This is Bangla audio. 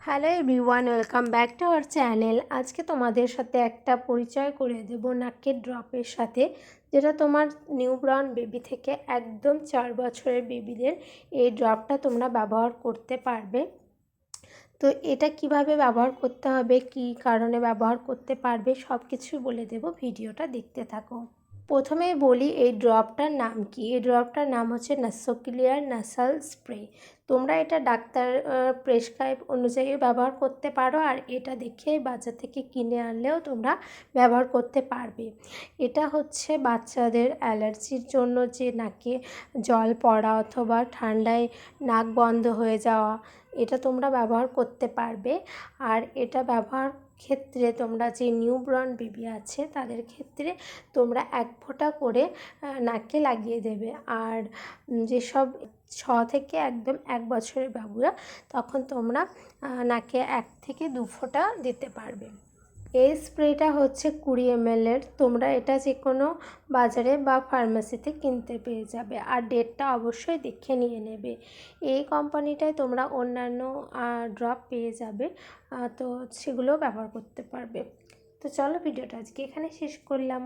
Hello everyone, welcome back to our channel. আজকে তোমাদের সাথে একটা পরিচয় করে দেব নাকের ড্রপের সাথে, যেটা তোমার নিউবর্ন বেবি থেকে একদম 4 বছরের বেবিদের এই ড্রপটা তোমরা ব্যবহার করতে পারবে। তো এটা কিভাবে ব্যবহার করতে হবে, কী কারণে ব্যবহার করতে পারবে, সব কিছুই বলে দেব, ভিডিওটা দেখতে থাকো। প্রথমেই বলি এই ড্রপটার নাম কি। এই ড্রপটার নাম হচ্ছে নাসোক্লিয়ার নাসাল স্প্রে। তোমরা এটা ডাক্তার প্রেসক্রাইব অনুযায়ী ব্যবহার করতে পারো, আর এটা দেখে বাজার থেকে কিনে আনলেও তোমরা ব্যবহার করতে পারবে। এটা হচ্ছে বাচ্চাদের অ্যালার্জির জন্য, যে নাকে জল পড়া অথবা ঠান্ডায় নাক বন্ধ হয়ে যাওয়া, এটা তোমরা ব্যবহার করতে পারবে। আর এটা ব্যবহার ক্ষেত্রে তোমরা যে নিউবর্ন বেবি আছে তাদের ক্ষেত্রে তোমরা 1 ফোঁটা করে নাকে লাগিয়ে দেবে। আর যেসব 6 থেকে একদম 1 বছরের বাবুরা, তখন তোমরা নাকে 1 থেকে 2 ফোঁটা দিতে পারবে। এই স্প্রেটা হচ্ছে 20 ml এর। তোমরা এটা যে কোনো বাজারে বা ফার্মেসিতে কিনতে পেয়ে যাবে, আর ডেটটা অবশ্যই দেখে নিয়ে নেবে। এই কোম্পানিটায় তোমরা অন্যান্য ড্রপ পেয়ে যাবে, তো সেগুলোও ব্যবহার করতে পারবে। তো চলো, ভিডিওটা আজকে এখানে শেষ করলাম।